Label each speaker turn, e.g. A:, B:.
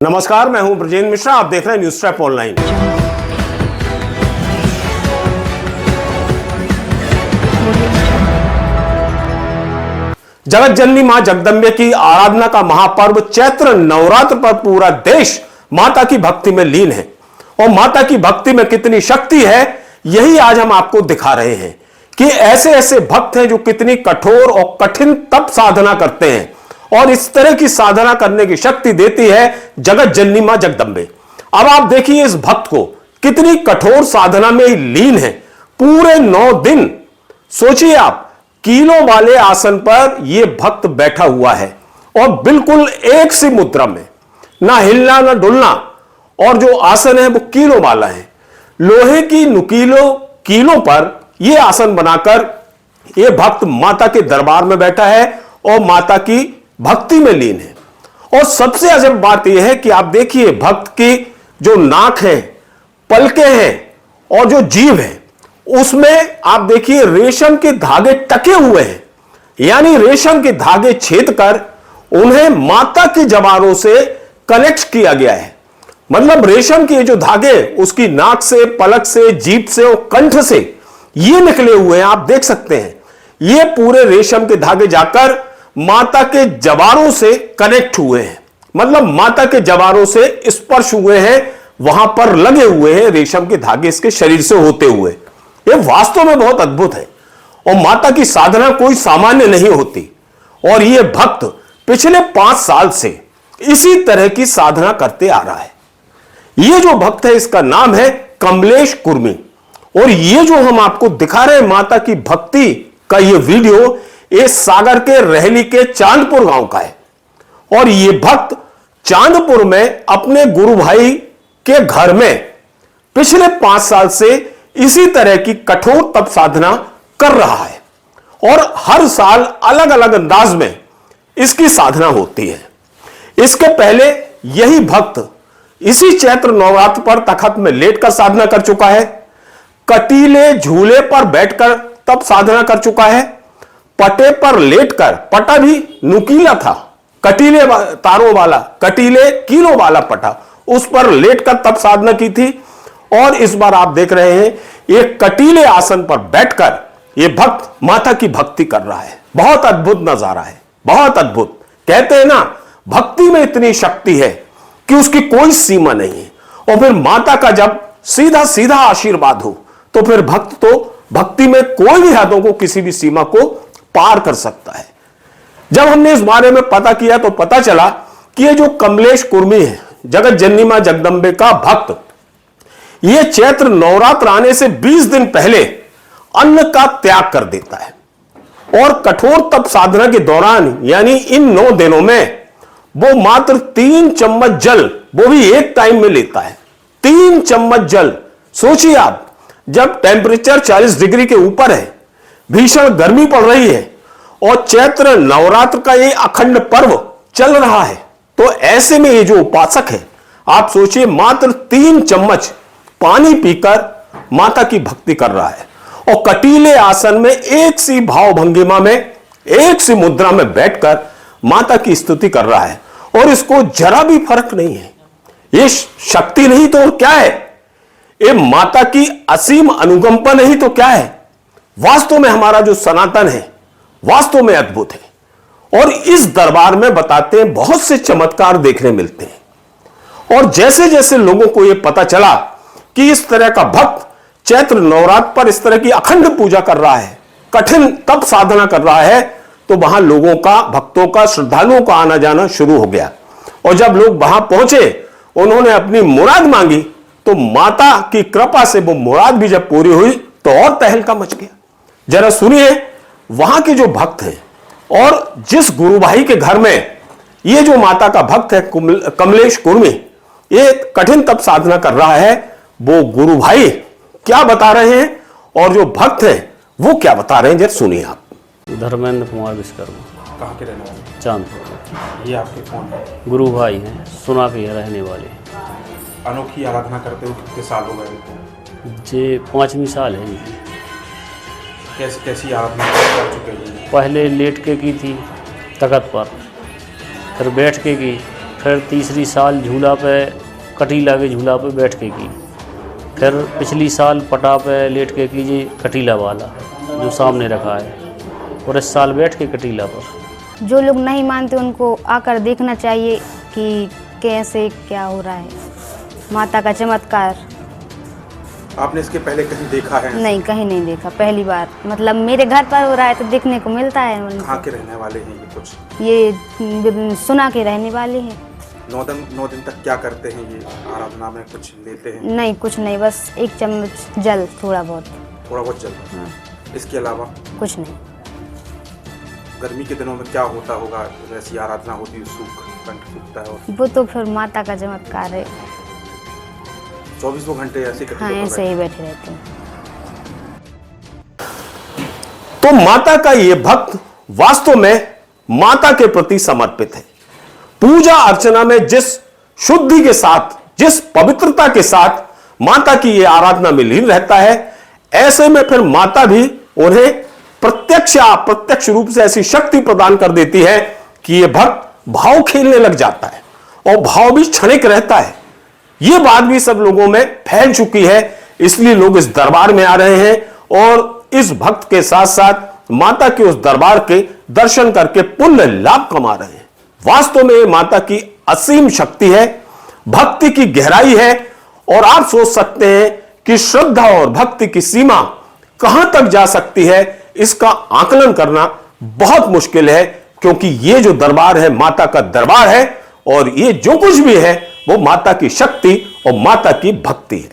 A: नमस्कार, मैं हूं ब्रजेंद्र मिश्रा। आप देख रहे हैं न्यूज़ ट्रैप ऑनलाइन। जगत जननी मां जगदंबे की आराधना का महापर्व चैत्र नवरात्र पर पूरा देश माता की भक्ति में लीन है और माता की भक्ति में कितनी शक्ति है, यही आज हम आपको दिखा रहे हैं कि ऐसे ऐसे भक्त हैं जो कितनी कठोर और कठिन तप साधना करते हैं और इस तरह की साधना करने की शक्ति देती है जगत जननी मां जगदंबे। अब आप देखिए इस भक्त को, कितनी कठोर साधना में लीन है। पूरे 9 दिन सोचिए आप, कीलों वाले आसन पर यह भक्त बैठा हुआ है और बिल्कुल एक सी मुद्रा में, ना हिलना ना डुलना, और जो आसन है वो कीलों वाला है। लोहे की नुकीलों कीलों पर यह आसन बनाकर यह भक्त माता के दरबार में बैठा है और माता की भक्ति में लीन है। और सबसे अजब बात यह है कि आप देखिए भक्त की जो नाक है, पलकें हैं और जो जीभ है, उसमें आप देखिए रेशम के धागे टके हुए हैं, यानी रेशम के धागे छेद कर उन्हें माता की जवारों से कनेक्ट किया गया है। मतलब रेशम के जो धागे उसकी नाक से, पलक से, जीभ से और कंठ से ये निकले हुए हैं। आप देख सकते हैं ये पूरे रेशम के धागे जाकर माता के जवारों से कनेक्ट हुए हैं, मतलब माता के जवारों से स्पर्श हुए हैं, वहां पर लगे हुए हैं रेशम के धागे इसके शरीर से होते हुए। यह वास्तव में बहुत अद्भुत है और माता की साधना कोई सामान्य नहीं होती। और यह भक्त पिछले 5 साल से इसी तरह की साधना करते आ रहा है। यह जो भक्त है इसका नाम है कमलेश कुर्मी। और यह जो हम आपको दिखा रहे हैं माता की भक्ति का यह वीडियो, ये सागर के रहली के चांदपुर गांव का है। और ये भक्त चांदपुर में अपने गुरु भाई के घर में पिछले 5 साल से इसी तरह की कठोर तप साधना कर रहा है और हर साल अलग अलग अंदाज में इसकी साधना होती है। इसके पहले यही भक्त इसी चैत्र नवरात्र पर तखत में लेटकर साधना कर चुका है, कटीले झूले पर बैठकर तप साधना कर चुका है, पटे पर लेटकर, पटा भी नुकीला था, कटीले तारों वाला, कटीले कीलों वाला पटा, उस पर लेटकर तप साधना की थी। और इस बार आप देख रहे हैं एक कटीले आसन पर बैठकर यह भक्त माता की भक्ति कर रहा है। बहुत अद्भुत नजारा है, बहुत अद्भुत। कहते हैं ना, भक्ति में इतनी शक्ति है कि उसकी कोई सीमा नहीं है। और फिर माता का जब सीधा सीधा आशीर्वाद हो तो फिर भक्त तो भक्ति में कोई भी हदों को, किसी भी सीमा को पार कर सकता है। जब हमने इस बारे में पता किया तो पता चला कि ये जो कमलेश कुर्मी है, जगत जननी मां जगदंबे का भक्त, ये चैत्र नवरात्र आने से 20 दिन पहले अन्न का त्याग कर देता है और कठोर तप साधना के दौरान, यानी इन 9 दिनों में, वो मात्र 3 चम्मच जल, वो भी एक टाइम में लेता है। 3 चम्मच जल। सोचिए आप, जब टेम्परेचर 40 डिग्री के ऊपर है, भीषण गर्मी पड़ रही है और चैत्र नवरात्र का ये अखंड पर्व चल रहा है, तो ऐसे में ये जो उपासक है, आप सोचिए मात्र 3 चम्मच पानी पीकर माता की भक्ति कर रहा है और कटीले आसन में एक सी भाव भंगिमा में, एक सी मुद्रा में बैठकर माता की स्तुति कर रहा है। और इसको जरा भी फर्क नहीं है। ये शक्ति नहीं तो और क्या है? ये माता की असीम अनुकंपा नहीं तो क्या है? वास्तव में हमारा जो सनातन है वास्तव में अद्भुत है। और इस दरबार में बताते हैं बहुत से चमत्कार देखने मिलते हैं। और जैसे जैसे लोगों को यह पता चला कि इस तरह का भक्त चैत्र नवरात्र पर इस तरह की अखंड पूजा कर रहा है, कठिन तप साधना कर रहा है, तो वहां लोगों का, भक्तों का, श्रद्धालुओं का आना जाना शुरू हो गया। और जब लोग वहां पहुंचे, उन्होंने अपनी मुराद मांगी, तो माता की कृपा से वो मुराद भी जब पूरी हुई तो और तहलका मच गया। जरा सुनिए वहां के जो भक्त हैं और जिस गुरु भाई के घर में ये जो माता का भक्त है कमलेश कुर्मी, ये कठिन तप साधना कर रहा है, वो गुरु भाई क्या बता रहे हैं और जो भक्त हैं वो क्या बता रहे हैं, जरा सुनिए आप।
B: धर्मेंद्र कुमार विश्वकर्मा।
C: कहाँ के रहने वाले?
B: चांदपुर।
C: ये आपके कौन है?
B: गुरु भाई हैं, सुना के रहने वाले।
C: अनोखी आराधना करते हुए कितने साल हो गए?
B: जे 5वीं साल है इनकी।
C: कैसी कैसी आराधना कर चुके हैं?
B: पहले लेट के की थी तखत पर, फिर बैठ के की, फिर तीसरी साल झूला पे कटीला के झूला पे बैठ के की। फिर पिछली साल पटा पे लेट के कीजिए कटीला वाला जो सामने रखा है, और इस साल बैठ के कटीला पर।
D: जो लोग नहीं मानते उनको आकर देखना चाहिए कि कैसे क्या हो रहा है, माता का चमत्कार।
C: आपने इसके पहले कहीं देखा है?
D: नहीं, कहीं नहीं देखा, पहली बार। मतलब मेरे घर पर हो रहा है तो देखने को मिलता है।
C: कहाँ के रहने वाले हैं ये कुछ?
D: ये सुना के रहने वाले हैं।
C: 9 दिन तक क्या करते हैं ये आराधना में? कुछ लेते हैं?
D: नहीं, कुछ नहीं, बस 1 चम्मच जल, थोड़ा बहुत
C: जल। इसके अलावा
D: कुछ नहीं।
C: गर्मी के दिनों में क्या होता होगा? ऐसी आराधना होती है, कंठ सूखता है और
D: वो तो फिर माता का चमत्कार है।
C: 24 घंटे ऐसे
D: हाँ, ऐसे ही बैठे रहते हैं।
A: तो माता का ये भक्त वास्तव में माता के प्रति समर्पित है। पूजा अर्चना में जिस शुद्धि के साथ, जिस पवित्रता के साथ माता की ये आराधना में लीन रहता है, ऐसे में फिर माता भी उन्हें प्रत्यक्ष या अप्रत्यक्ष रूप से ऐसी शक्ति प्रदान कर देती है कि ये भक्त भाव खेलने लग जाता है और भाव भी क्षणिक रहता है। यह बात भी सब लोगों में फैल चुकी है, इसलिए लोग इस दरबार में आ रहे हैं और इस भक्त के साथ साथ माता के उस दरबार के दर्शन करके पुण्य लाभ कमा रहे हैं। वास्तव में माता की असीम शक्ति है, भक्ति की गहराई है, और आप सोच सकते हैं कि श्रद्धा और भक्ति की सीमा कहां तक जा सकती है। इसका आकलन करना बहुत मुश्किल है, क्योंकि ये जो दरबार है माता का दरबार है, और ये जो कुछ भी है वो माता की शक्ति और माता की भक्ति है।